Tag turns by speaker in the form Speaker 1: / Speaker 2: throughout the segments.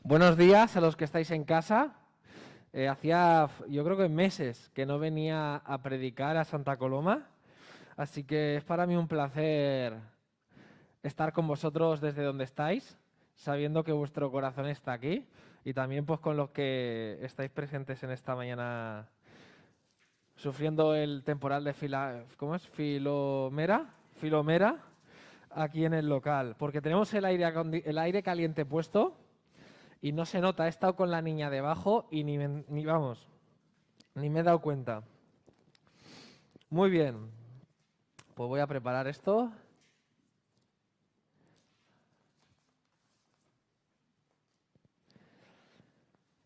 Speaker 1: Buenos días a los que estáis en casa. Hacía, yo creo que meses que no venía a predicar a Santa Coloma, así que es para mí un placer estar con vosotros desde donde estáis, sabiendo que vuestro corazón está aquí y también pues con los que estáis presentes en esta mañana sufriendo el temporal de ¿cómo es? Filomera, aquí en el local, porque tenemos el aire caliente puesto. Y no se nota, he estado con la niña debajo y ni me he dado cuenta. Muy bien, pues voy a preparar esto.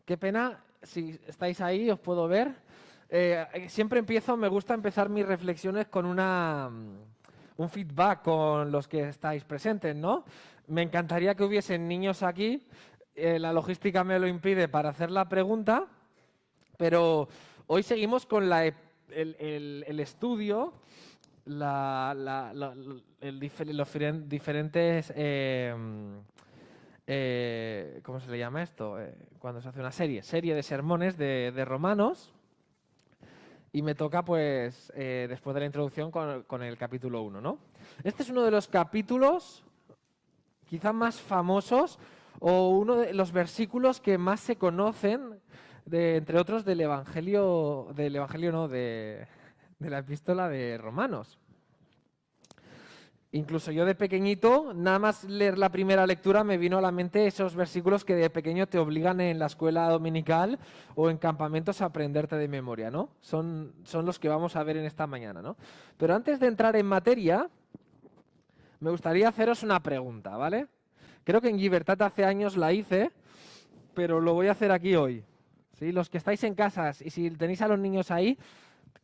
Speaker 1: Qué pena, si estáis ahí os puedo ver. Siempre me gusta empezar mis reflexiones con un feedback con los que estáis presentes, ¿no? Me encantaría que hubiesen niños aquí. La logística me lo impide para hacer la pregunta, pero hoy seguimos con el estudio, los diferentes, ¿cómo se le llama esto? Cuando se hace una serie de sermones de Romanos. Y me toca, pues, después de la introducción, con el capítulo 1, ¿no? Este es uno de los capítulos quizá más famosos o uno de los versículos que más se conocen, entre otros, de la epístola de Romanos. Incluso yo de pequeñito, nada más leer la primera lectura me vino a la mente esos versículos que de pequeño te obligan en la escuela dominical o en campamentos a aprenderte de memoria, ¿no? Son los que vamos a ver en esta mañana, ¿no? Pero antes de entrar en materia, me gustaría haceros una pregunta, ¿vale? Creo que en Libertad hace años la hice, pero lo voy a hacer aquí hoy. ¿Sí? Los que estáis en casas y si tenéis a los niños ahí,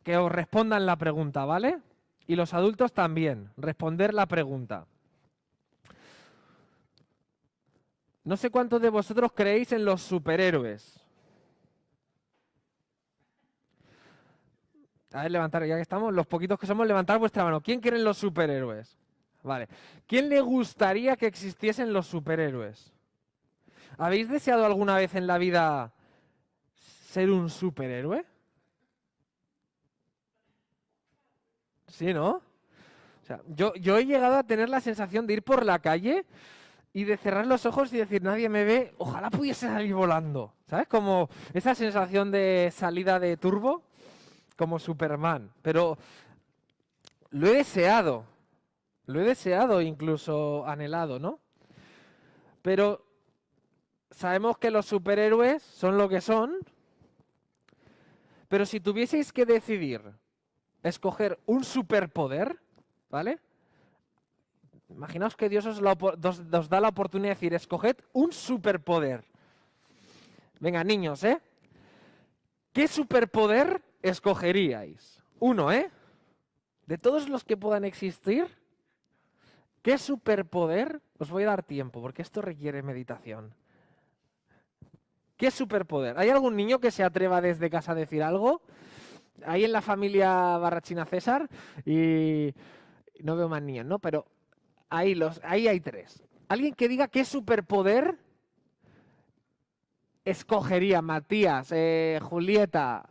Speaker 1: que os respondan la pregunta, ¿vale? Y los adultos también, responder la pregunta. No sé cuántos de vosotros creéis en los superhéroes. A ver, levantar, ya que estamos, los poquitos que somos, levantar vuestra mano. ¿Quién cree en los superhéroes? Vale. ¿Quién le gustaría que existiesen los superhéroes? ¿Habéis deseado alguna vez en la vida ser un superhéroe? Sí, ¿no? O sea, yo he llegado a tener la sensación de ir por la calle y de cerrar los ojos y decir, nadie me ve, ojalá pudiese salir volando. ¿Sabes? Como esa sensación de salida de turbo, como Superman. Pero lo he deseado, incluso anhelado, ¿no? Pero sabemos que los superhéroes son lo que son, pero si tuvieseis que decidir escoger un superpoder, ¿vale? Imaginaos que Dios os da la oportunidad de decir, escoged un superpoder. Venga, niños, ¿eh? ¿Qué superpoder escogeríais? Uno, ¿eh? De todos los que puedan existir, ¿qué superpoder? Os voy a dar tiempo, porque esto requiere meditación. ¿Qué superpoder? ¿Hay algún niño que se atreva desde casa a decir algo? Ahí en la familia Barrachina César, y no veo más niños, ¿no? Pero ahí hay tres. Alguien que diga qué superpoder escogería Matías, Julieta,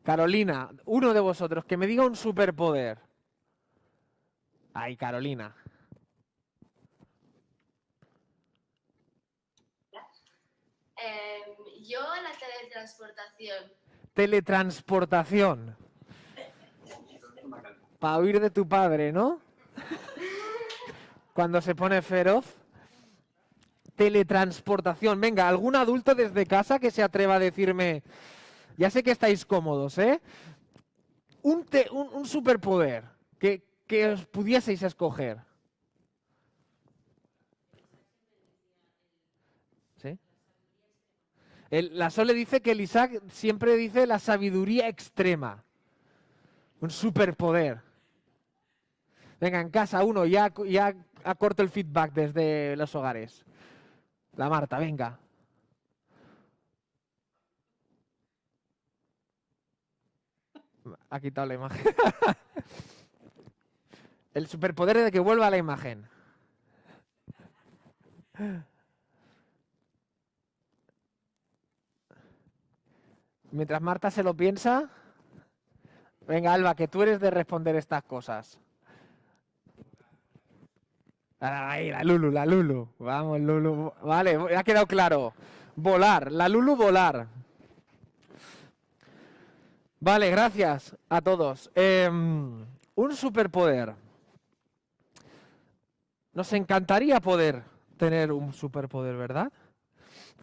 Speaker 1: Carolina, uno de vosotros, que me diga un superpoder. Ay, Carolina.
Speaker 2: Yo la teletransportación.
Speaker 1: Teletransportación. Para huir de tu padre, ¿no? Cuando se pone feroz. Teletransportación. Venga, algún adulto desde casa que se atreva a decirme, ya sé que estáis cómodos, ¿eh? Un superpoder que os pudieseis escoger. ¿Sí? La Sole dice que el Isaac siempre dice la sabiduría extrema. Un superpoder. Venga, en casa uno, ya acorto el feedback desde los hogares. La Marta, venga. Ha quitado la imagen. El superpoder de que vuelva la imagen. Mientras Marta se lo piensa. Venga, Alba, que tú eres de responder estas cosas. Ahí, la Lulu. Vamos, Lulu. Vale, ha quedado claro. Volar, la Lulu volar. Vale, gracias a todos. Un superpoder. Nos encantaría poder tener un superpoder, ¿verdad?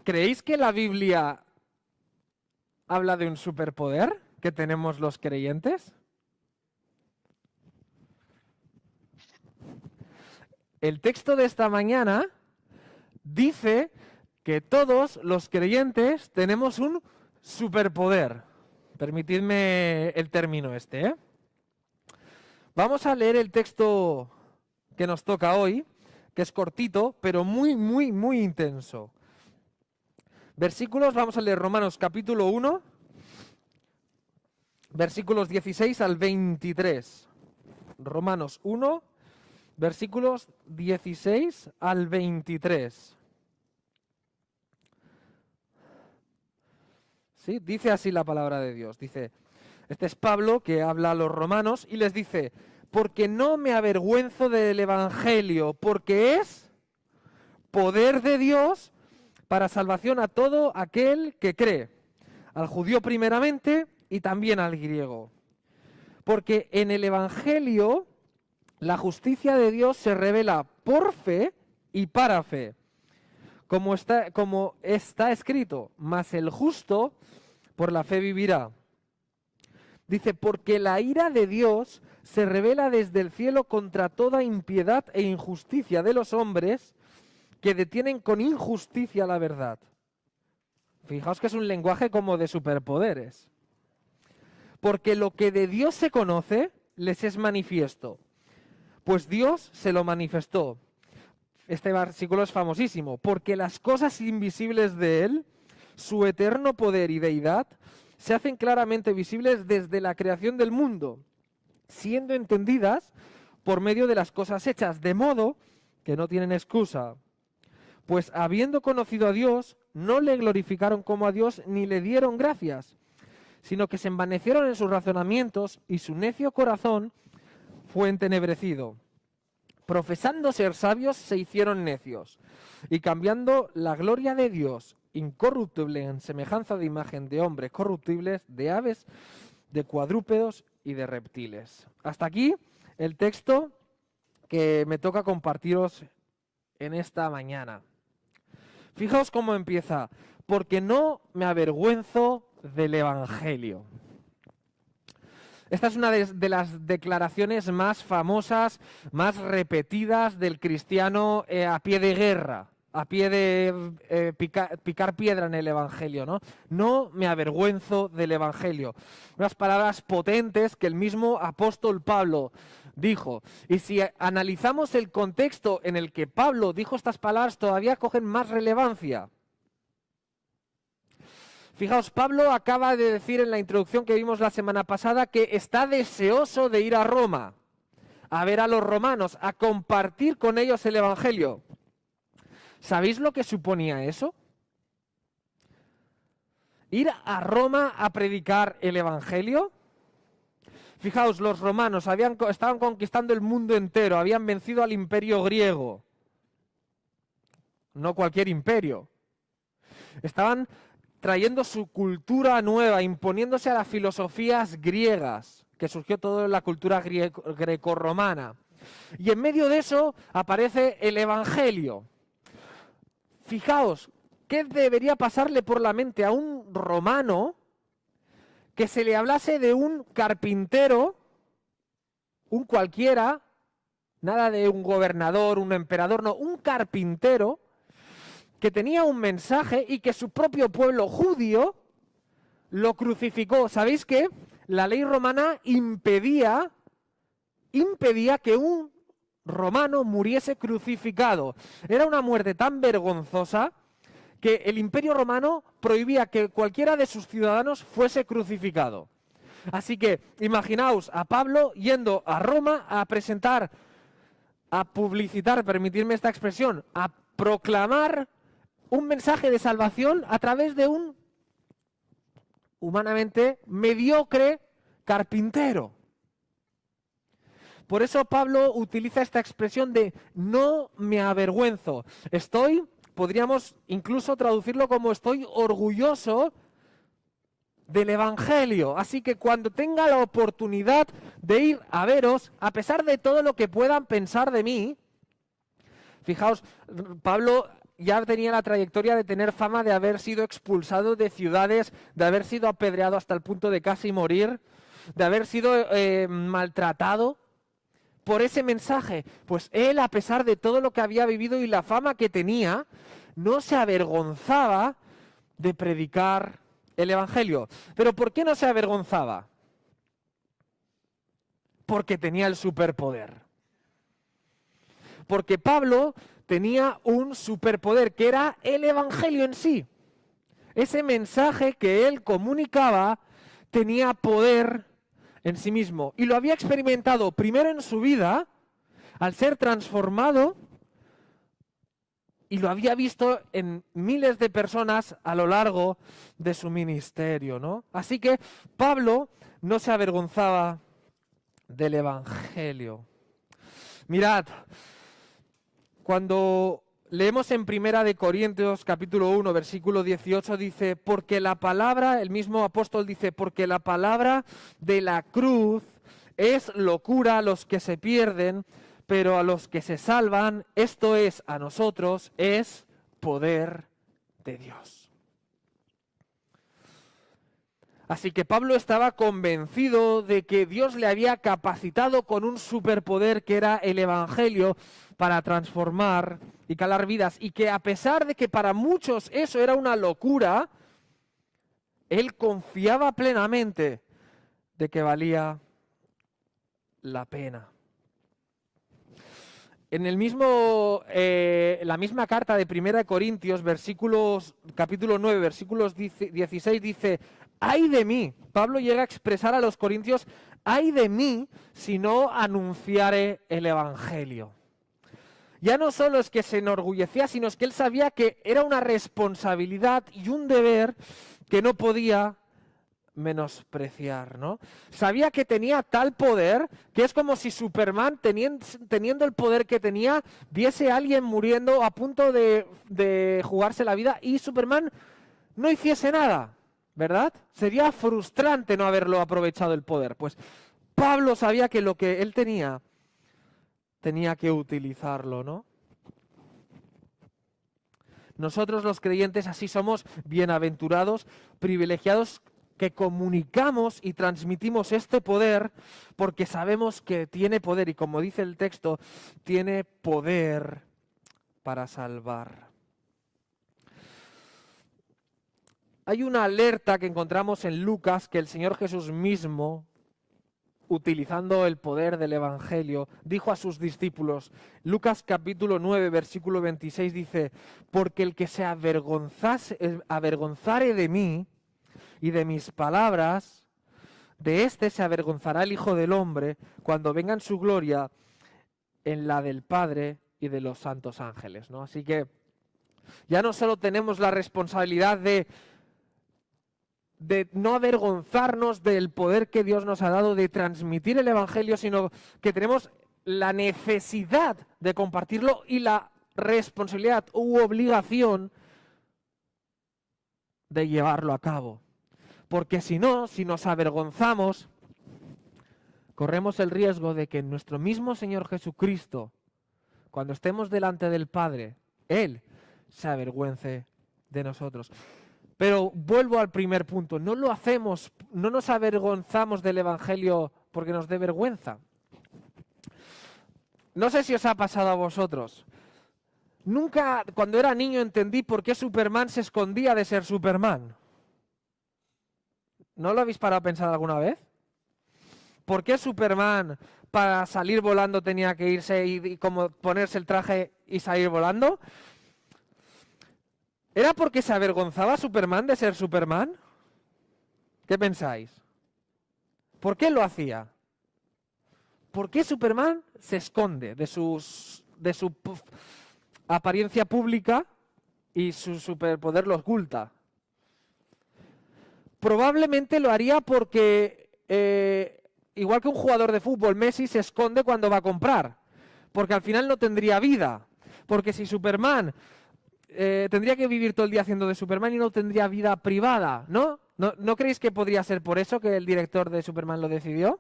Speaker 1: ¿Creéis que la Biblia habla de un superpoder que tenemos los creyentes? El texto de esta mañana dice que todos los creyentes tenemos un superpoder. Permitidme el término este, ¿eh? Vamos a leer el texto que nos toca hoy, que es cortito, pero muy intenso. Versículos, vamos a leer Romanos capítulo 1, versículos 16 al 23. Romanos 1, versículos 16 al 23. ¿Sí? Dice así la palabra de Dios. Dice, este es Pablo que habla a los romanos y les dice, porque no me avergüenzo del Evangelio, porque es poder de Dios para salvación a todo aquel que cree, al judío primeramente y también al griego. Porque en el Evangelio la justicia de Dios se revela por fe y para fe. Como está escrito, mas el justo por la fe vivirá. Dice, porque la ira de Dios se revela desde el cielo contra toda impiedad e injusticia de los hombres que detienen con injusticia la verdad. Fijaos que es un lenguaje como de superpoderes. Porque lo que de Dios se conoce les es manifiesto, pues Dios se lo manifestó. Este versículo es famosísimo, porque las cosas invisibles de Él, su eterno poder y deidad, se hacen claramente visibles desde la creación del mundo, siendo entendidas por medio de las cosas hechas, de modo que no tienen excusa. Pues habiendo conocido a Dios, no le glorificaron como a Dios ni le dieron gracias, sino que se envanecieron en sus razonamientos y su necio corazón fue entenebrecido. Profesando ser sabios, se hicieron necios, y cambiando la gloria de Dios, incorruptible en semejanza de imagen de hombres corruptibles, de aves, de cuadrúpedos y de reptiles. Hasta aquí el texto que me toca compartiros en esta mañana. Fijaos cómo empieza, porque no me avergüenzo del Evangelio. Esta es una de las declaraciones más famosas, más repetidas del cristiano a pie de guerra, a pie de picar piedra en el Evangelio, ¿no? No me avergüenzo del Evangelio. Unas palabras potentes que el mismo apóstol Pablo dijo. Y si analizamos el contexto en el que Pablo dijo estas palabras, todavía cogen más relevancia. Fijaos, Pablo acaba de decir en la introducción que vimos la semana pasada que está deseoso de ir a Roma, a ver a los romanos, a compartir con ellos el Evangelio. ¿Sabéis lo que suponía eso? Ir a Roma a predicar el Evangelio. Fijaos, los romanos estaban conquistando el mundo entero, habían vencido al imperio griego. No cualquier imperio. Estaban trayendo su cultura nueva, imponiéndose a las filosofías griegas, que surgió todo en la cultura grecorromana. Y en medio de eso aparece el Evangelio. Fijaos, ¿qué debería pasarle por la mente a un romano que se le hablase de un carpintero, un cualquiera, nada de un gobernador, un emperador, no, un carpintero, que tenía un mensaje y que su propio pueblo judío lo crucificó? ¿Sabéis qué? La ley romana impedía que un romano muriese crucificado. Era una muerte tan vergonzosa que el Imperio Romano prohibía que cualquiera de sus ciudadanos fuese crucificado. Así que imaginaos a Pablo yendo a Roma a presentar, a publicitar, permitidme esta expresión, a proclamar un mensaje de salvación a través de un humanamente mediocre carpintero. Por eso Pablo utiliza esta expresión de no me avergüenzo. Podríamos incluso traducirlo como estoy orgulloso del Evangelio. Así que cuando tenga la oportunidad de ir a veros, a pesar de todo lo que puedan pensar de mí, fijaos, Pablo ya tenía la trayectoria de tener fama de haber sido expulsado de ciudades, de haber sido apedreado hasta el punto de casi morir, de haber sido maltratado por ese mensaje. Pues él, a pesar de todo lo que había vivido y la fama que tenía, no se avergonzaba de predicar el Evangelio. ¿Pero por qué no se avergonzaba? Porque tenía el superpoder. Porque Pablo tenía un superpoder, que era el Evangelio en sí. Ese mensaje que él comunicaba tenía poder en sí mismo. Y lo había experimentado primero en su vida, al ser transformado, y lo había visto en miles de personas a lo largo de su ministerio, ¿no? Así que Pablo no se avergonzaba del Evangelio. Mirad, cuando leemos en 1 Corintios capítulo 1, versículo 18, dice, porque la palabra, el mismo apóstol dice, porque la palabra de la cruz es locura a los que se pierden, pero a los que se salvan, esto es, a nosotros, es poder de Dios. Así que Pablo estaba convencido de que Dios le había capacitado con un superpoder que era el Evangelio para transformar y calar vidas, y que a pesar de que para muchos eso era una locura, él confiaba plenamente de que valía la pena. En la misma carta de 1 Corintios, capítulo 9, versículos 16, dice, ¡ay de mí! Pablo llega a expresar a los corintios, ¡ay de mí si no anunciare el Evangelio! Ya no solo es que se enorgullecía, sino es que él sabía que era una responsabilidad y un deber que no podía menospreciar, ¿no? Sabía que tenía tal poder que es como si Superman, teniendo el poder que tenía, viese a alguien muriendo a punto de jugarse la vida y Superman no hiciese nada, ¿verdad? Sería frustrante no haberlo aprovechado el poder. Pues Pablo sabía que lo que él tenía que utilizarlo, ¿no? Nosotros los creyentes así somos bienaventurados, privilegiados, que comunicamos y transmitimos este poder porque sabemos que tiene poder y, como dice el texto, tiene poder para salvar. Hay una alerta que encontramos en Lucas que el Señor Jesús mismo, utilizando el poder del Evangelio, dijo a sus discípulos. Lucas capítulo 9, versículo 26 dice, porque el que se avergonzare de mí y de mis palabras, de éste se avergonzará el Hijo del Hombre cuando venga en su gloria en la del Padre y de los santos ángeles, ¿no? Así que ya no solo tenemos la responsabilidad de no avergonzarnos del poder que Dios nos ha dado de transmitir el Evangelio, sino que tenemos la necesidad de compartirlo y la responsabilidad u obligación de llevarlo a cabo. Porque si no, si nos avergonzamos, corremos el riesgo de que nuestro mismo Señor Jesucristo, cuando estemos delante del Padre, Él se avergüence de nosotros. Pero vuelvo al primer punto, no lo hacemos, no nos avergonzamos del Evangelio porque nos dé vergüenza. No sé si os ha pasado a vosotros. Nunca, cuando era niño, entendí por qué Superman se escondía de ser Superman. ¿No lo habéis parado a pensar alguna vez? ¿Por qué Superman para salir volando tenía que irse y como ponerse el traje y salir volando? ¿Era porque se avergonzaba Superman de ser Superman? ¿Qué pensáis? ¿Por qué lo hacía? ¿Por qué Superman se esconde de su apariencia pública y su superpoder lo oculta? probablemente lo haría porque, igual que un jugador de fútbol, Messi se esconde cuando va a comprar, porque al final no tendría vida. Porque si Superman tendría que vivir todo el día haciendo de Superman y no tendría vida privada, ¿no? ¿No creéis que podría ser por eso que el director de Superman lo decidió?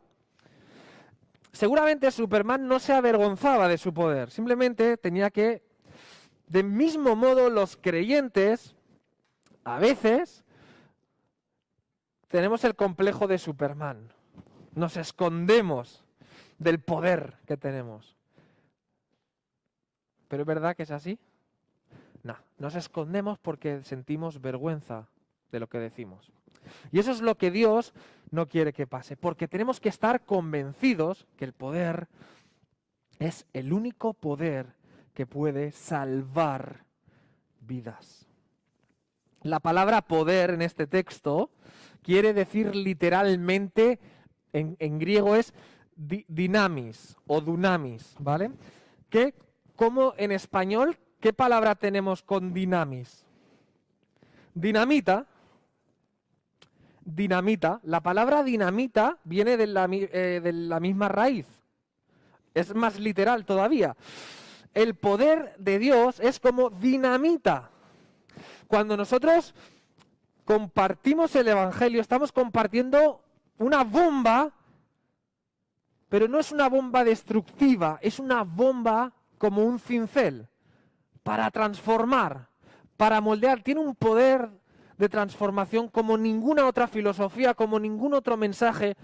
Speaker 1: Seguramente Superman no se avergonzaba de su poder, simplemente tenía que, del mismo modo, los creyentes, a veces, tenemos el complejo de Superman. Nos escondemos del poder que tenemos. ¿Pero es verdad que es así? No, nos escondemos porque sentimos vergüenza de lo que decimos. Y eso es lo que Dios no quiere que pase, porque tenemos que estar convencidos que el poder es el único poder que puede salvar vidas. La palabra poder en este texto quiere decir literalmente, en griego es dinamis o dunamis, ¿vale? Que como en español, ¿qué palabra tenemos con dinamis? Dinamita. Dinamita. La palabra dinamita viene de la misma raíz. Es más literal todavía. El poder de Dios es como dinamita. Cuando nosotros compartimos el Evangelio, estamos compartiendo una bomba, pero no es una bomba destructiva, es una bomba como un cincel, para transformar, para moldear. Tiene un poder de transformación como ninguna otra filosofía, como ningún otro mensaje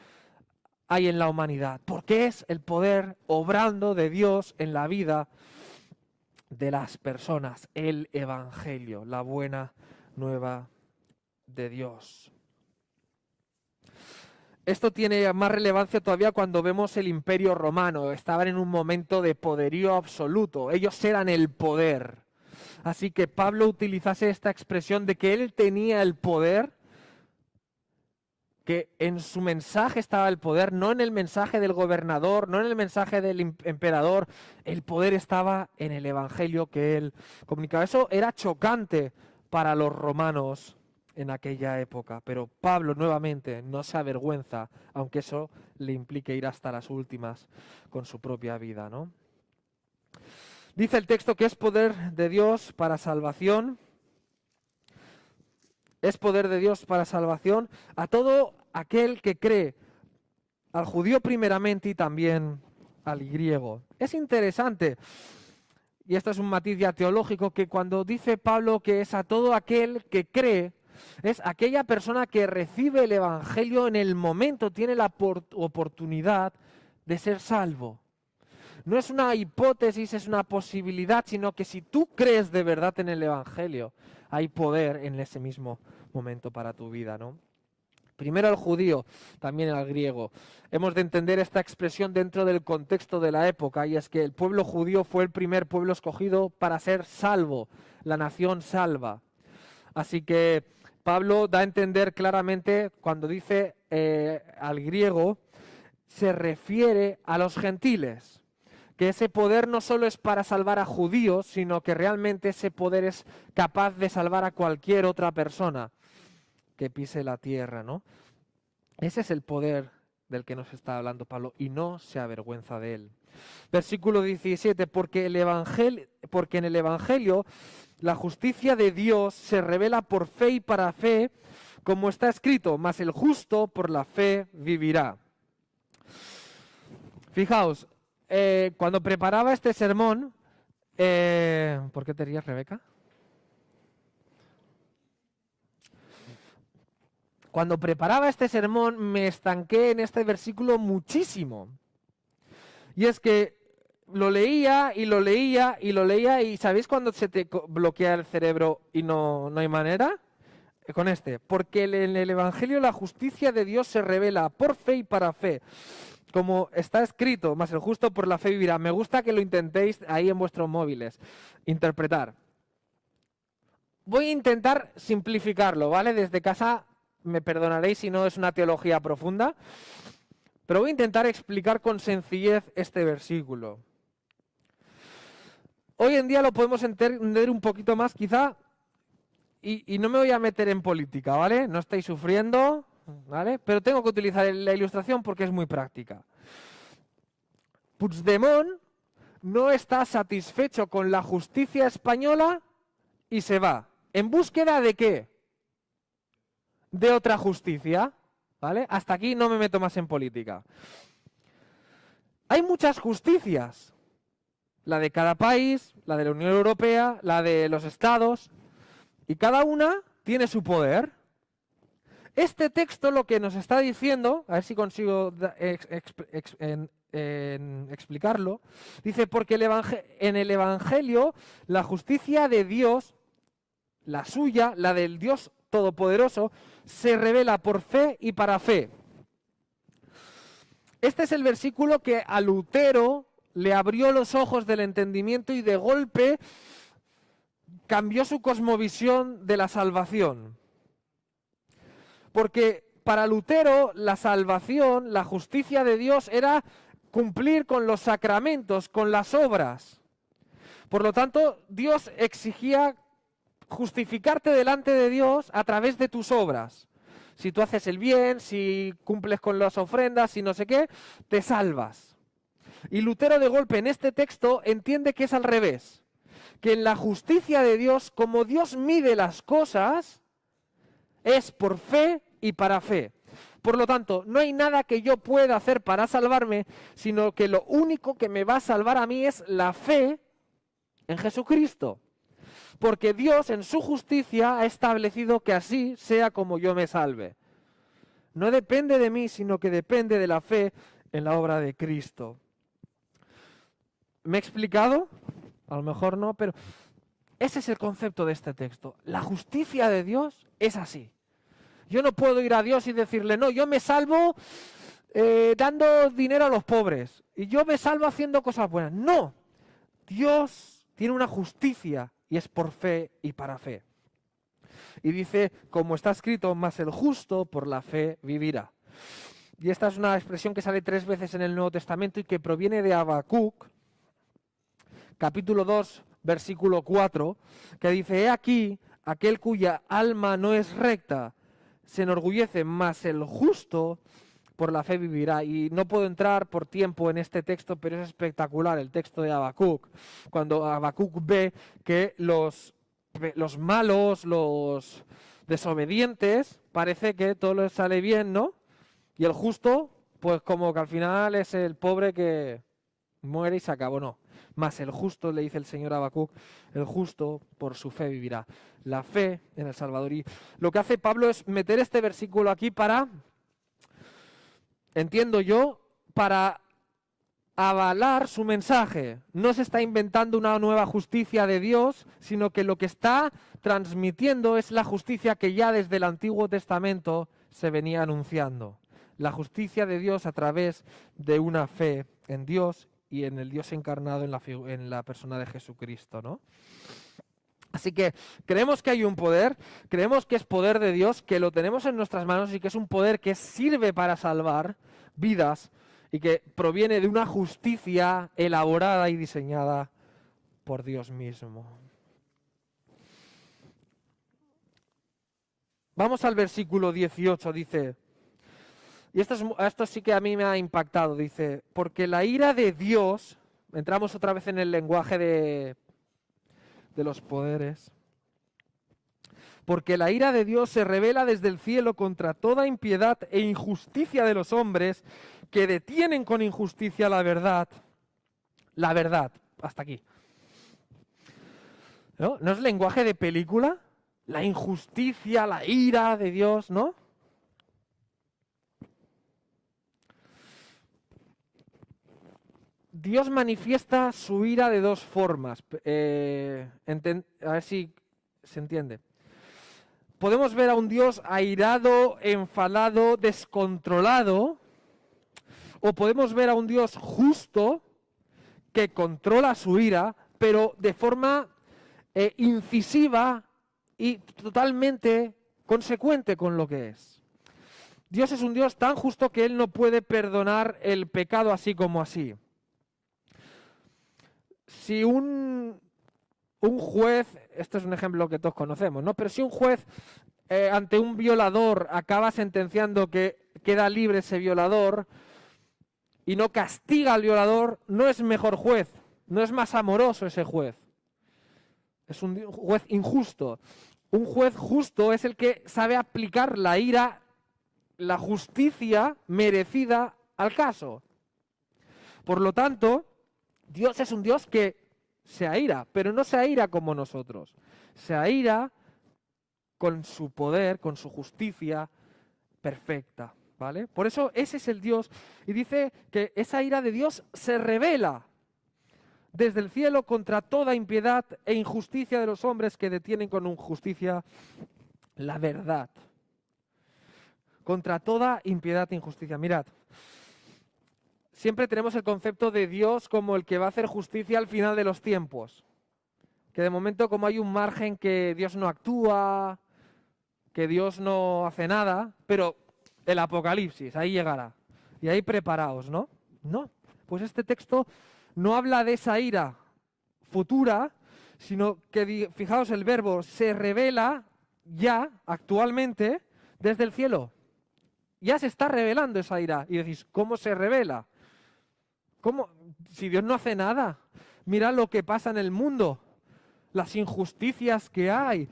Speaker 1: hay en la humanidad, porque es el poder obrando de Dios en la vida de las personas, el Evangelio, la buena nueva de Dios. Esto tiene más relevancia todavía cuando vemos el Imperio Romano. Estaban en un momento de poderío absoluto. Ellos eran el poder. Así que Pablo utilizase esta expresión de que él tenía el poder, que en su mensaje estaba el poder, no en el mensaje del gobernador, no en el mensaje del emperador. El poder estaba en el Evangelio que él comunicaba. Eso era chocante para los romanos en aquella época, pero Pablo nuevamente no se avergüenza, aunque eso le implique ir hasta las últimas con su propia vida, ¿no? Dice el texto que es poder de Dios para salvación. Es poder de Dios para salvación a todo aquel que cree, al judío primeramente y también al griego. Es interesante, y esto es un matiz ya teológico, que cuando dice Pablo que es a todo aquel que cree, es aquella persona que recibe el Evangelio en el momento, tiene la oportunidad de ser salvo. No es una hipótesis, es una posibilidad, sino que si tú crees de verdad en el Evangelio, hay poder en ese mismo momento para tu vida, ¿no? Primero al judío, también al griego. Hemos de entender esta expresión dentro del contexto de la época, y es que el pueblo judío fue el primer pueblo escogido para ser salvo, la nación salva. Así que Pablo da a entender claramente, cuando dice al griego, se refiere a los gentiles, que ese poder no solo es para salvar a judíos, sino que realmente ese poder es capaz de salvar a cualquier otra persona que pise la tierra, ¿no? Ese es el poder del que nos está hablando Pablo, y no se avergüenza de él. Versículo 17, porque en el Evangelio la justicia de Dios se revela por fe y para fe, como está escrito, mas el justo por la fe vivirá. Fijaos, cuando preparaba este sermón, ¿por qué te ríes, Rebeca? Cuando preparaba este sermón me estanqué en este versículo muchísimo. Y es que lo leía y lo leía y lo leía, y ¿sabéis cuando se te bloquea el cerebro y no hay manera? Con este, porque en el Evangelio la justicia de Dios se revela por fe y para fe, como está escrito, más el justo por la fe vivirá. Me gusta que lo intentéis ahí en vuestros móviles, interpretar. Voy a intentar simplificarlo, ¿vale? Desde casa me perdonaréis si no es una teología profunda, pero voy a intentar explicar con sencillez este versículo. Hoy en día lo podemos entender un poquito más, quizá, y no me voy a meter en política, ¿vale? No estáis sufriendo, ¿vale? Pero tengo que utilizar la ilustración porque es muy práctica. Puigdemont no está satisfecho con la justicia española y se va. ¿En búsqueda de qué? De otra justicia, ¿vale? Hasta aquí no me meto más en política. Hay muchas justicias. La de cada país, la de la Unión Europea, la de los estados, y cada una tiene su poder. Este texto lo que nos está diciendo, a ver si consigo explicarlo, dice, porque en el Evangelio la justicia de Dios, la suya, la del Dios Todopoderoso, se revela por fe y para fe. Este es el versículo que a Lutero le abrió los ojos del entendimiento y de golpe cambió su cosmovisión de la salvación. Porque para Lutero la salvación, la justicia de Dios era cumplir con los sacramentos, con las obras. Por lo tanto, Dios exigía justificarte delante de Dios a través de tus obras. Si tú haces el bien, si cumples con las ofrendas, si no sé qué, te salvas. Y Lutero de golpe en este texto entiende que es al revés. Que en la justicia de Dios, como Dios mide las cosas, es por fe y para fe. Por lo tanto, no hay nada que yo pueda hacer para salvarme, sino que lo único que me va a salvar a mí es la fe en Jesucristo. Porque Dios en su justicia ha establecido que así sea como yo me salve. No depende de mí, sino que depende de la fe en la obra de Cristo. ¿Me he explicado? A lo mejor no, pero ese es el concepto de este texto. La justicia de Dios es así. Yo no puedo ir a Dios y decirle, no, yo me salvo dando dinero a los pobres. Y yo me salvo haciendo cosas buenas. No, Dios tiene una justicia y es por fe y para fe. Y dice, como está escrito, más el justo por la fe vivirá. Y esta es una expresión que sale 3 veces en el Nuevo Testamento y que proviene de Habacuc, capítulo 2, versículo 4, que dice, he aquí, aquel cuya alma no es recta, se enorgullece, mas el justo por la fe vivirá. Y no puedo entrar por tiempo en este texto, pero es espectacular el texto de Habacuc. Cuando Habacuc ve que los malos, los desobedientes, parece que todo les sale bien, ¿no? Y el justo, pues como que al final es el pobre que muere y se acabó, no. Mas el justo, le dice el Señor a Habacuc, el justo por su fe vivirá. La fe en el Salvador. Y lo que hace Pablo es meter este versículo aquí para, entiendo yo, para avalar su mensaje. No se está inventando una nueva justicia de Dios, sino que lo que está transmitiendo es la justicia que ya desde el Antiguo Testamento se venía anunciando. La justicia de Dios a través de una fe en Dios y en el Dios encarnado en la persona de Jesucristo, ¿no? Así que creemos que hay un poder, creemos que es poder de Dios, que lo tenemos en nuestras manos y que es un poder que sirve para salvar vidas y que proviene de una justicia elaborada y diseñada por Dios mismo. Vamos al versículo 18, dice, y esto sí que a mí me ha impactado, dice, porque la ira de Dios, entramos otra vez en el lenguaje de los poderes, porque la ira de Dios se revela desde el cielo contra toda impiedad e injusticia de los hombres que detienen con injusticia la verdad, hasta aquí. ¿No? ¿No es lenguaje de película? La injusticia, la ira de Dios, ¿no? Dios manifiesta su ira de 2 formas. A ver si se entiende. Podemos ver a un Dios airado, enfadado, descontrolado, o podemos ver a un Dios justo que controla su ira, pero de forma incisiva y totalmente consecuente con lo que es. Dios es un Dios tan justo que Él no puede perdonar el pecado así como así. Si un un juez, esto es un ejemplo que todos conocemos, ¿no? Pero si un juez ante un violador acaba sentenciando que queda libre ese violador y no castiga al violador, no es mejor juez, no es más amoroso ese juez. Es un juez injusto. Un juez justo es el que sabe aplicar la ira, la justicia merecida al caso. Por lo tanto, Dios es un Dios que se aira, pero no se aira como nosotros. Se aira con su poder, con su justicia perfecta, ¿vale? Por eso ese es el Dios. Y dice que esa ira de Dios se revela desde el cielo contra toda impiedad e injusticia de los hombres que detienen con injusticia la verdad. Contra toda impiedad e injusticia. Mirad, siempre tenemos el concepto de Dios como el que va a hacer justicia al final de los tiempos. Que de momento, como hay un margen que Dios no actúa, que Dios no hace nada, pero el Apocalipsis, ahí llegará. Y ahí preparaos, ¿no? No, pues este texto no habla de esa ira futura, sino que, fijaos, el verbo se revela ya, actualmente, desde el cielo. Ya se está revelando esa ira. Y decís, ¿cómo se revela? ¿Cómo? Si Dios no hace nada. Mira lo que pasa en el mundo, las injusticias que hay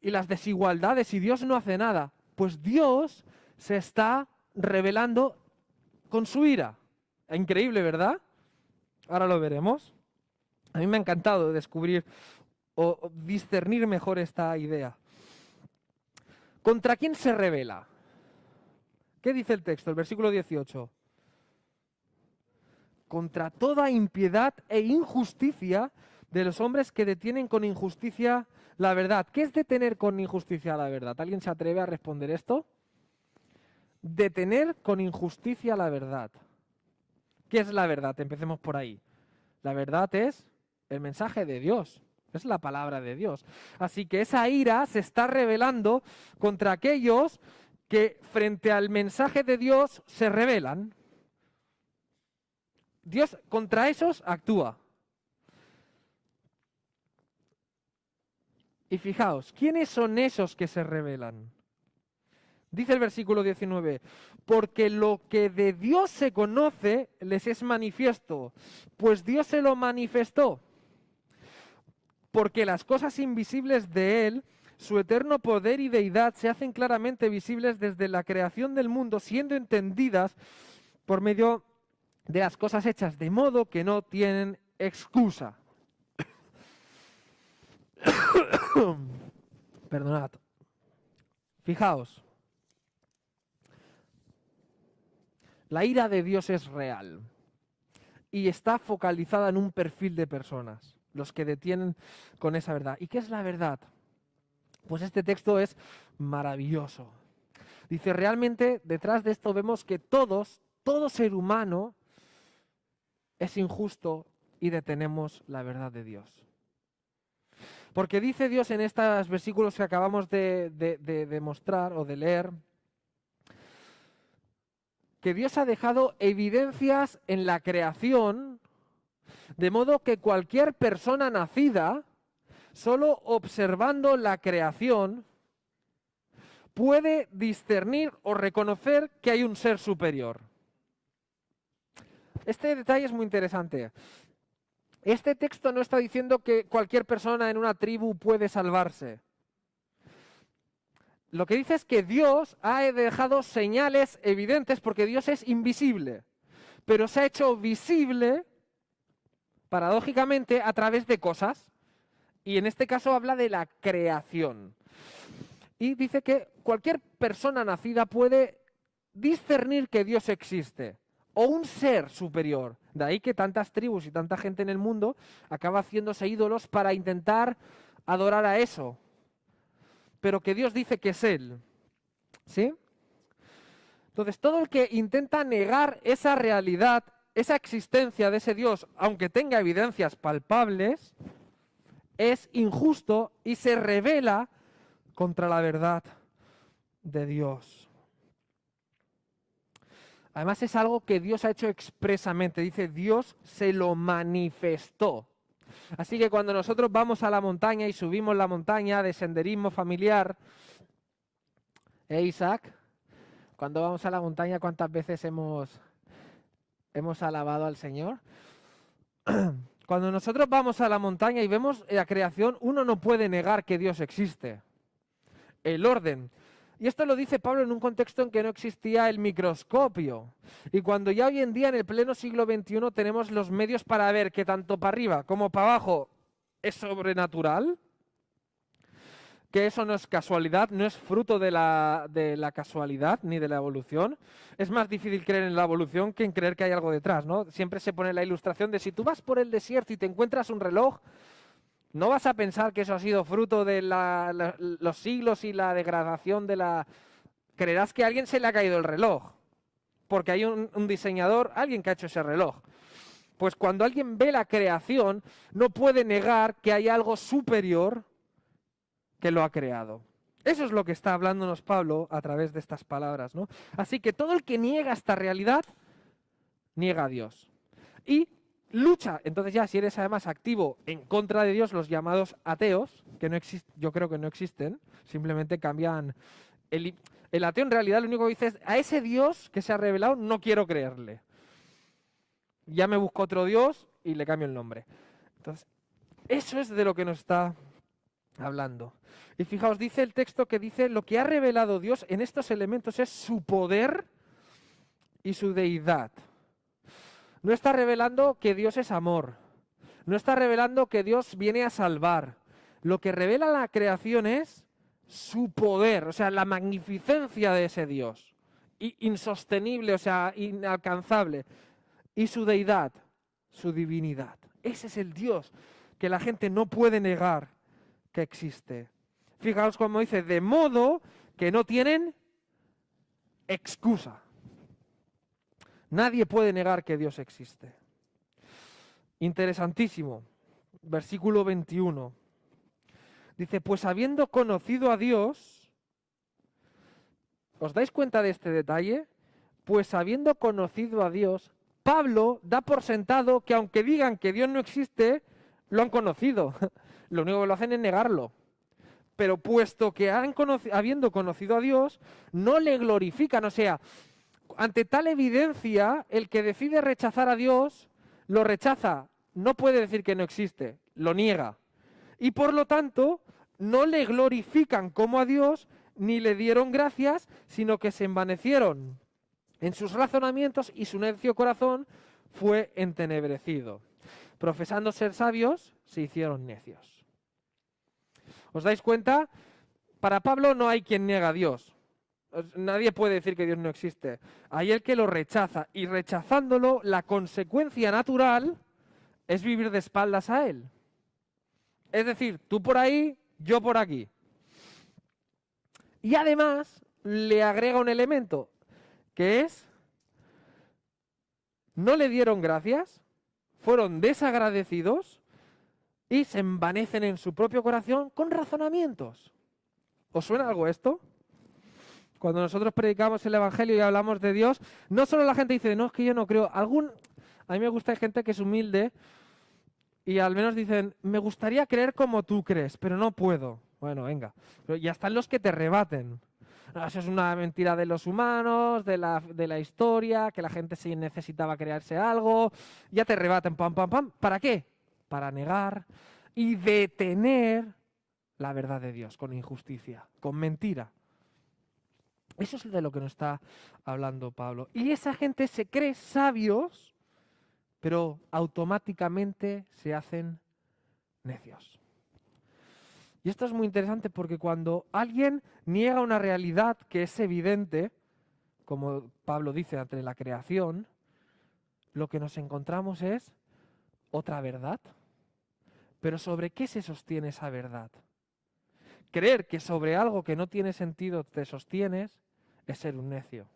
Speaker 1: y las desigualdades, y Dios no hace nada. Pues Dios se está revelando con su ira. Increíble, ¿verdad? Ahora lo veremos. A mí me ha encantado descubrir o discernir mejor esta idea. ¿Contra quién se revela? ¿Qué dice el texto? El versículo 18. Contra toda impiedad e injusticia de los hombres que detienen con injusticia la verdad. ¿Qué es detener con injusticia la verdad? ¿Alguien se atreve a responder esto? Detener con injusticia la verdad. ¿Qué es la verdad? Empecemos por ahí. La verdad es el mensaje de Dios, es la palabra de Dios. Así que esa ira se está revelando contra aquellos que frente al mensaje de Dios se rebelan. Dios contra esos actúa. Y fijaos, ¿quiénes son esos que se rebelan? Dice el versículo 19, porque lo que de Dios se conoce les es manifiesto, pues Dios se lo manifestó. Porque las cosas invisibles de Él, su eterno poder y deidad, se hacen claramente visibles desde la creación del mundo, siendo entendidas por medio de las cosas hechas, de modo que no tienen excusa. Perdonad. Fijaos. La ira de Dios es real y está focalizada en un perfil de personas, los que detienen con esa verdad. ¿Y qué es la verdad? Pues este texto es maravilloso. Dice, realmente detrás de esto vemos que todo ser humano es injusto y detenemos la verdad de Dios. Porque dice Dios en estos versículos que acabamos de mostrar o de leer, que Dios ha dejado evidencias en la creación, de modo que cualquier persona nacida, solo observando la creación, puede discernir o reconocer que hay un ser superior. Este detalle es muy interesante. Este texto no está diciendo que cualquier persona en una tribu puede salvarse. Lo que dice es que Dios ha dejado señales evidentes porque Dios es invisible, pero se ha hecho visible, paradójicamente, a través de cosas. Y en este caso habla de la creación. Y dice que cualquier persona nacida puede discernir que Dios existe o un ser superior. De ahí que tantas tribus y tanta gente en el mundo acaba haciéndose ídolos para intentar adorar a eso. Pero que Dios dice que es Él. ¿Sí? Entonces, todo el que intenta negar esa realidad, esa existencia de ese Dios, aunque tenga evidencias palpables, es injusto y se rebela contra la verdad de Dios. Además, es algo que Dios ha hecho expresamente. Dice, Dios se lo manifestó. Así que cuando nosotros vamos a la montaña y subimos la montaña de senderismo familiar, Isaac, cuando vamos a la montaña, ¿cuántas veces hemos alabado al Señor? Cuando nosotros vamos a la montaña y vemos la creación, uno no puede negar que Dios existe. El orden. Y esto lo dice Pablo en un contexto en que no existía el microscopio. Y cuando ya hoy en día, en el pleno siglo XXI, tenemos los medios para ver que tanto para arriba como para abajo es sobrenatural, que eso no es casualidad, no es fruto de la casualidad ni de la evolución. Es más difícil creer en la evolución que en creer que hay algo detrás, ¿no? Siempre se pone la ilustración de si tú vas por el desierto y te encuentras un reloj, no vas a pensar que eso ha sido fruto de los siglos y la degradación de la... Creerás que a alguien se le ha caído el reloj, porque hay un diseñador, alguien que ha hecho ese reloj. Pues cuando alguien ve la creación, no puede negar que hay algo superior que lo ha creado. Eso es lo que está hablándonos Pablo a través de estas palabras, ¿no? Así que todo el que niega esta realidad, niega a Dios. Y lucha, entonces ya si eres además activo en contra de Dios, los llamados ateos, que no yo creo que no existen, simplemente cambian. El ateo en realidad lo único que dice es, a ese Dios que se ha revelado no quiero creerle. Ya me busco otro Dios y le cambio el nombre. Entonces, eso es de lo que nos está hablando. Y fijaos, dice el texto que dice, lo que ha revelado Dios en estos elementos es su poder y su deidad. No está revelando que Dios es amor. No está revelando que Dios viene a salvar. Lo que revela la creación es su poder, o sea, la magnificencia de ese Dios. Insostenible, o sea, inalcanzable. Y su deidad, su divinidad. Ese es el Dios que la gente no puede negar que existe. Fijaos cómo dice, de modo que no tienen excusa. Nadie puede negar que Dios existe. Interesantísimo. Versículo 21. Dice, pues habiendo conocido a Dios, ¿os dais cuenta de este detalle? Pues habiendo conocido a Dios, Pablo da por sentado que aunque digan que Dios no existe, lo han conocido. Lo único que lo hacen es negarlo. Pero puesto que habiendo conocido a Dios, no le glorifican. O sea, ante tal evidencia, el que decide rechazar a Dios, lo rechaza. No puede decir que no existe, lo niega. Y por lo tanto, no le glorifican como a Dios, ni le dieron gracias, sino que se envanecieron en sus razonamientos y su necio corazón fue entenebrecido. Profesando ser sabios, se hicieron necios. ¿Os dais cuenta? Para Pablo no hay quien niega a Dios. Nadie puede decir que Dios no existe. Hay el que lo rechaza. Y rechazándolo, la consecuencia natural es vivir de espaldas a Él. Es decir, tú por ahí, yo por aquí. Y además le agrega un elemento, que es, no le dieron gracias, fueron desagradecidos y se envanecen en su propio corazón con razonamientos. ¿Os suena algo esto? Cuando nosotros predicamos el Evangelio y hablamos de Dios, no solo la gente dice, no, es que yo no creo. A mí me gusta gente que es humilde y al menos dicen, me gustaría creer como tú crees, pero no puedo. Bueno, venga. Pero ya están los que te rebaten. No, eso es una mentira de los humanos, de la historia, que la gente sí necesitaba crearse algo. Ya te rebaten, pam, pam, pam. ¿Para qué? Para negar y detener la verdad de Dios con injusticia, con mentira. Eso es de lo que nos está hablando Pablo. Y esa gente se cree sabios, pero automáticamente se hacen necios. Y esto es muy interesante porque cuando alguien niega una realidad que es evidente, como Pablo dice ante la creación, lo que nos encontramos es otra verdad. Pero ¿sobre qué se sostiene esa verdad? Creer que sobre algo que no tiene sentido te sostienes es ser un necio.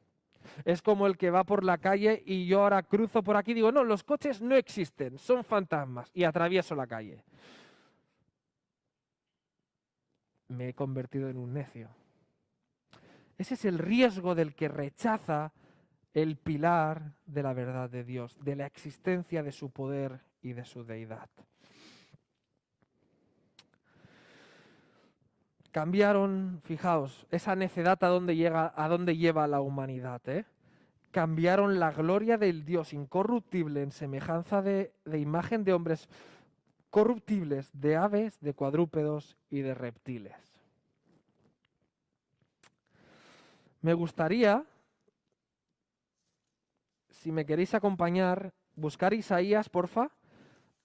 Speaker 1: Es como el que va por la calle y yo ahora cruzo por aquí y digo, no, los coches no existen, son fantasmas, y atravieso la calle. Me he convertido en un necio. Ese es el riesgo del que rechaza el pilar de la verdad de Dios, de la existencia de su poder y de su deidad. Cambiaron, fijaos, esa necedad a dónde lleva a la humanidad, ¿eh? Cambiaron la gloria del Dios incorruptible en semejanza de imagen de hombres corruptibles, de aves, de cuadrúpedos y de reptiles. Me gustaría, si me queréis acompañar, buscar Isaías, porfa,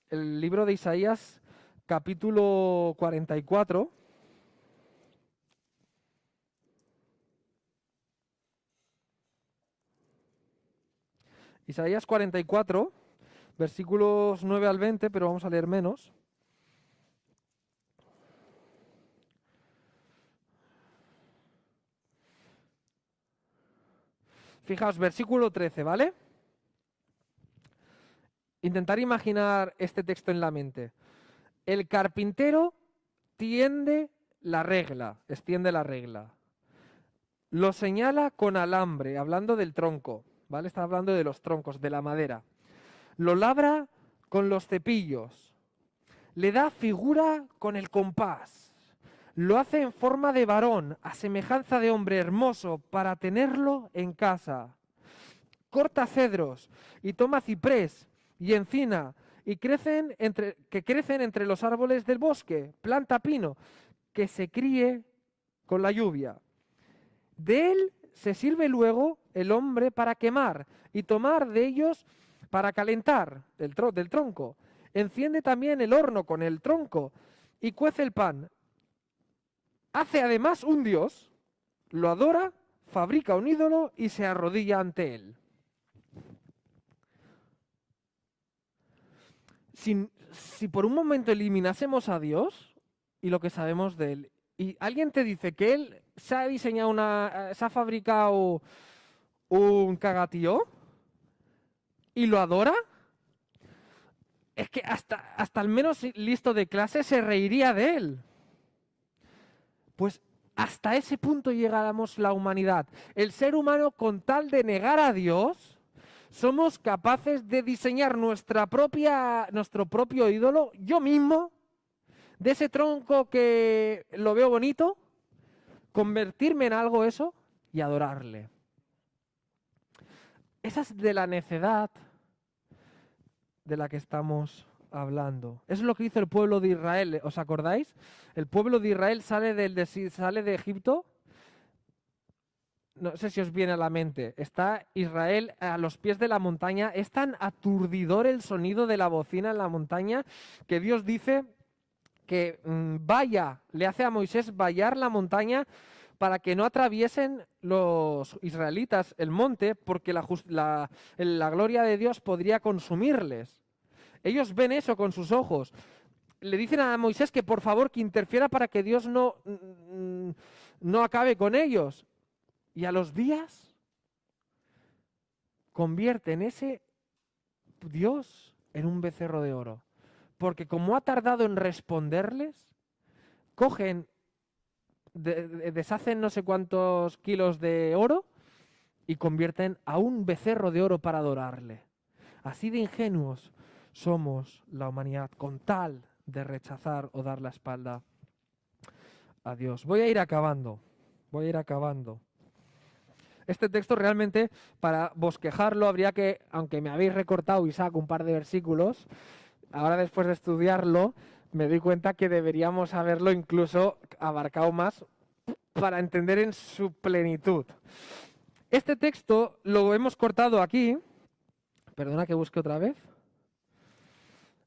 Speaker 1: el libro de Isaías, capítulo 44. Isaías 44, versículos 9 al 20, pero vamos a leer menos. Fijaos, versículo 13, ¿vale? Intentar imaginar este texto en la mente. El carpintero extiende la regla. Lo señala con alambre, hablando del tronco, ¿vale? Está hablando de los troncos, de la madera. Lo labra con los cepillos. Le da figura con el compás. Lo hace en forma de varón, a semejanza de hombre hermoso, para tenerlo en casa. Corta cedros y toma ciprés y encina, que crecen entre los árboles del bosque. Planta pino, que se críe con la lluvia. De él se sirve luego el hombre para quemar y tomar de ellos para calentar del tronco. Enciende también el horno con el tronco y cuece el pan. Hace además un dios, lo adora, fabrica un ídolo y se arrodilla ante él. Si por un momento eliminásemos a Dios y lo que sabemos de él, y alguien te dice que él se ha diseñado se ha fabricado un cagatío y lo adora, es que hasta el menos listo de clase se reiría de él. Pues hasta ese punto llegáramos la humanidad. El ser humano, con tal de negar a Dios, somos capaces de diseñar nuestro propio ídolo, yo mismo, de ese tronco que lo veo bonito, convertirme en algo eso y adorarle. Esa es de la necedad de la que estamos hablando. Es lo que hizo el pueblo de Israel, ¿os acordáis? El pueblo de Israel sale de Egipto. No sé si os viene a la mente. Está Israel a los pies de la montaña. Es tan aturdidor el sonido de la bocina en la montaña que Dios dice que le hace a Moisés vallar la montaña para que no atraviesen los israelitas el monte, porque la gloria de Dios podría consumirles. Ellos ven eso con sus ojos. Le dicen a Moisés que por favor que interfiera para que Dios no acabe con ellos. Y a los días convierten ese Dios en un becerro de oro. Porque como ha tardado en responderles, cogen, deshacen no sé cuántos kilos de oro y convierten a un becerro de oro para adorarle. Así de ingenuos somos la humanidad, con tal de rechazar o dar la espalda a Dios. Voy a ir acabando. Este texto realmente, para bosquejarlo, habría que, aunque me habéis recortado y saco un par de versículos, ahora después de estudiarlo, me doy cuenta que deberíamos haberlo incluso abarcado más para entender en su plenitud. Este texto lo hemos cortado aquí. Perdona que busque otra vez.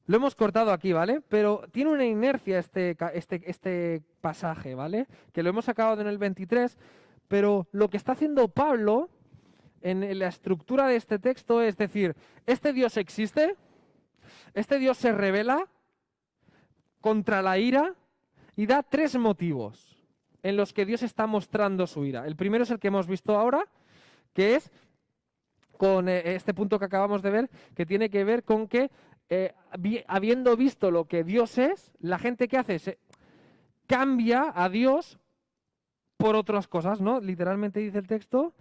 Speaker 1: Lo hemos cortado aquí, ¿vale? Pero tiene una inercia este pasaje, ¿vale? Que lo hemos acabado en el 23, pero lo que está haciendo Pablo en la estructura de este texto es decir, este Dios existe, este Dios se revela contra la ira y da tres motivos en los que Dios está mostrando su ira. El primero es el que hemos visto ahora, que es con este punto que acabamos de ver, que tiene que ver con que habiendo visto lo que Dios es, la gente que hace cambia a Dios por otras cosas, ¿no? Literalmente dice el texto,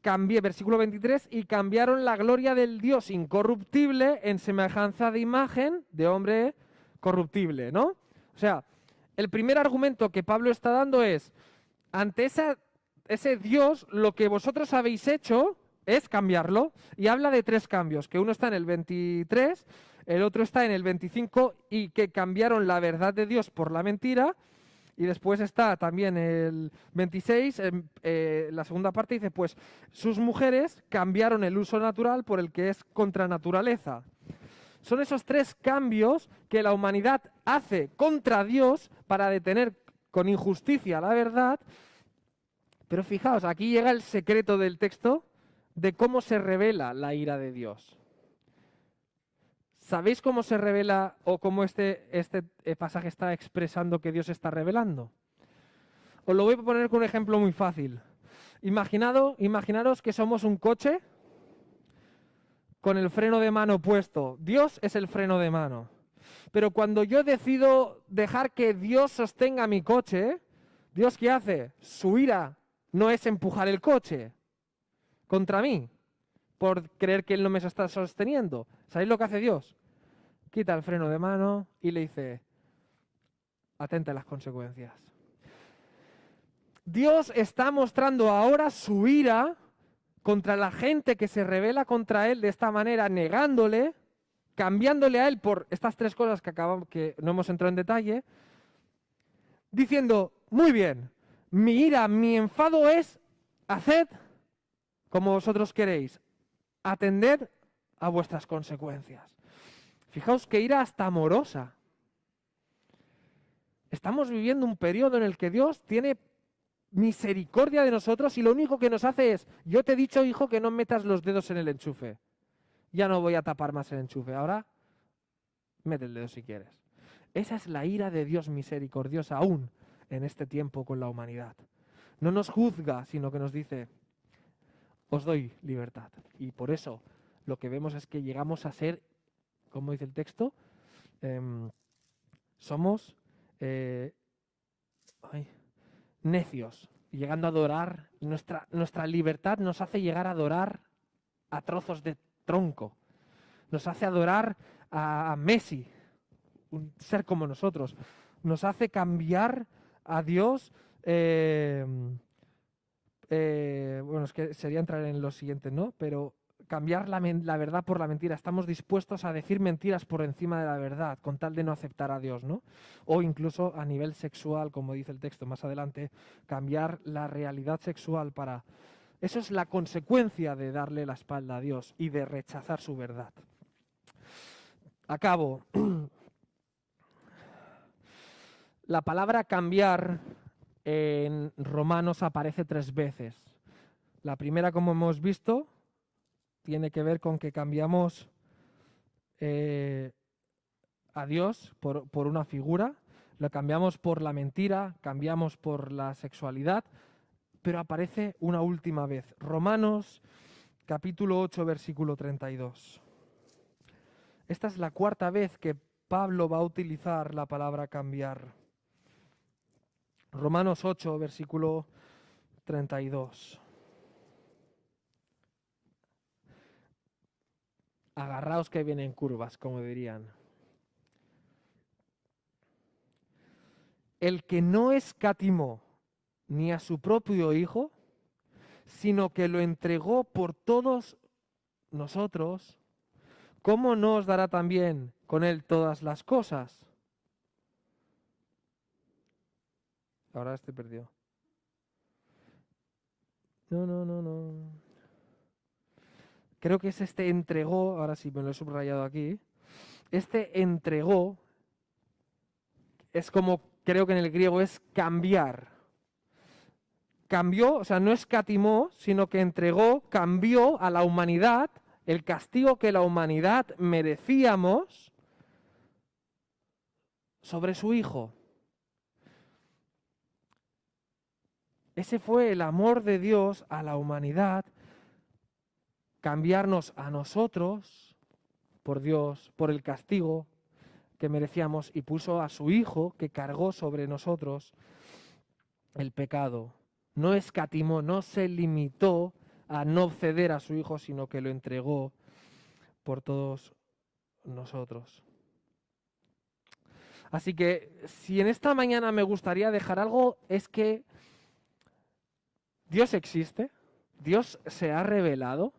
Speaker 1: versículo 23, y cambiaron la gloria del Dios incorruptible en semejanza de imagen de hombre corruptible, ¿no? O sea, el primer argumento que Pablo está dando es, ante ese Dios, lo que vosotros habéis hecho es cambiarlo. Y habla de 3 cambios, que uno está en el 23, el otro está en el 25, y que cambiaron la verdad de Dios por la mentira. Y después está también el 26, la segunda parte dice, pues sus mujeres cambiaron el uso natural por el que es contra naturaleza. Son esos 3 cambios que la humanidad hace contra Dios para detener con injusticia la verdad. Pero fijaos, aquí llega el secreto del texto de cómo se revela la ira de Dios. ¿Sabéis cómo se revela o cómo este pasaje está expresando que Dios está revelando? Os lo voy a poner con un ejemplo muy fácil. Imaginaros que somos un coche con el freno de mano puesto. Dios es el freno de mano. Pero cuando yo decido dejar que Dios sostenga mi coche, ¿Dios qué hace? Su ira no es empujar el coche contra mí por creer que Él no me está sosteniendo. ¿Sabéis lo que hace Dios? Quita el freno de mano y le dice, atenta a las consecuencias. Dios está mostrando ahora su ira contra la gente que se rebela contra Él de esta manera, negándole, cambiándole a Él por estas 3 cosas que no hemos entrado en detalle, diciendo, muy bien, mi ira, mi enfado es, haced como vosotros queréis, atended a vuestras consecuencias. Fijaos qué ira hasta amorosa. Estamos viviendo un periodo en el que Dios tiene misericordia de nosotros y lo único que nos hace es, yo te he dicho, hijo, que no metas los dedos en el enchufe. Ya no voy a tapar más el enchufe. Ahora, mete el dedo si quieres. Esa es la ira de Dios misericordiosa aún en este tiempo con la humanidad. No nos juzga, sino que nos dice, os doy libertad. Y por eso lo que vemos es que llegamos a ser, como dice el texto, somos necios, llegando a adorar. Nuestra libertad nos hace llegar a adorar a trozos de tronco. Nos hace adorar a Messi, un ser como nosotros. Nos hace cambiar a Dios. Bueno, es que sería entrar en lo siguiente, ¿no? Pero cambiar la verdad por la mentira. Estamos dispuestos a decir mentiras por encima de la verdad, con tal de no aceptar a Dios, ¿no? O incluso a nivel sexual, como dice el texto más adelante, cambiar la realidad sexual para... Eso es la consecuencia de darle la espalda a Dios y de rechazar su verdad. Acabo. La palabra cambiar en Romanos aparece 3 veces. La primera, como hemos visto, tiene que ver con que cambiamos a Dios por una figura, lo cambiamos por la mentira, cambiamos por la sexualidad, pero aparece una última vez. Romanos capítulo 8, versículo 32. Esta es la 4ª vez que Pablo va a utilizar la palabra cambiar. Romanos 8, versículo 32. Agarraos que vienen curvas, como dirían. El que no escatimó ni a su propio Hijo, sino que lo entregó por todos nosotros, ¿cómo no os dará también con Él todas las cosas? Ahora estoy perdido. No. Creo que es este entregó, ahora sí me lo he subrayado aquí. Este entregó es como, creo que en el griego es cambiar. Cambió, o sea, no escatimó, sino que entregó, cambió a la humanidad el castigo que la humanidad merecíamos sobre su Hijo. Ese fue el amor de Dios a la humanidad, cambiarnos a nosotros por Dios, por el castigo que merecíamos, y puso a su Hijo que cargó sobre nosotros el pecado. No escatimó, no se limitó a no ceder a su Hijo, sino que lo entregó por todos nosotros. Así que si en esta mañana me gustaría dejar algo, es que Dios existe, Dios se ha revelado,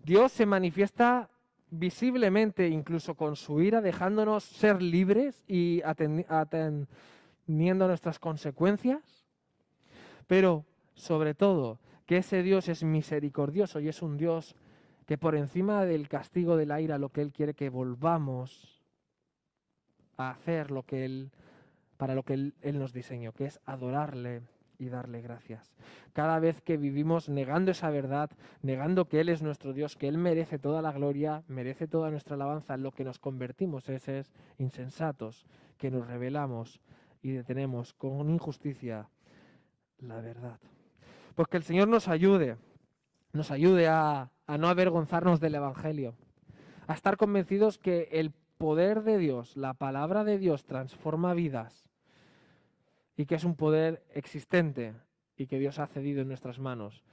Speaker 1: Dios se manifiesta visiblemente, incluso con su ira, dejándonos ser libres y atendiendo nuestras consecuencias, pero sobre todo que ese Dios es misericordioso y es un Dios que por encima del castigo de la ira, lo que Él quiere que volvamos a hacer lo que para lo que Él nos diseñó, que es adorarle y darle gracias. Cada vez que vivimos negando esa verdad, negando que Él es nuestro Dios, que Él merece toda la gloria, merece toda nuestra alabanza, lo que nos convertimos es insensatos, que nos rebelamos y detenemos con injusticia la verdad. Pues que el Señor nos ayude a no avergonzarnos del Evangelio, a estar convencidos que el poder de Dios, la palabra de Dios transforma vidas y que es un poder existente y que Dios ha cedido en nuestras manos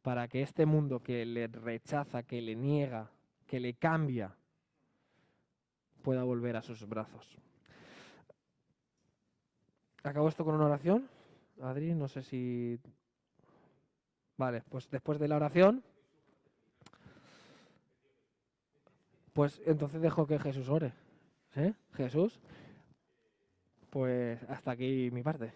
Speaker 1: para que este mundo que le rechaza, que le niega, que le cambia, pueda volver a sus brazos. ¿Acabo esto con una oración? Adri, no sé si... Vale, pues después de la oración, pues entonces dejo que Jesús ore. ¿Sí? Jesús, pues hasta aquí mi parte.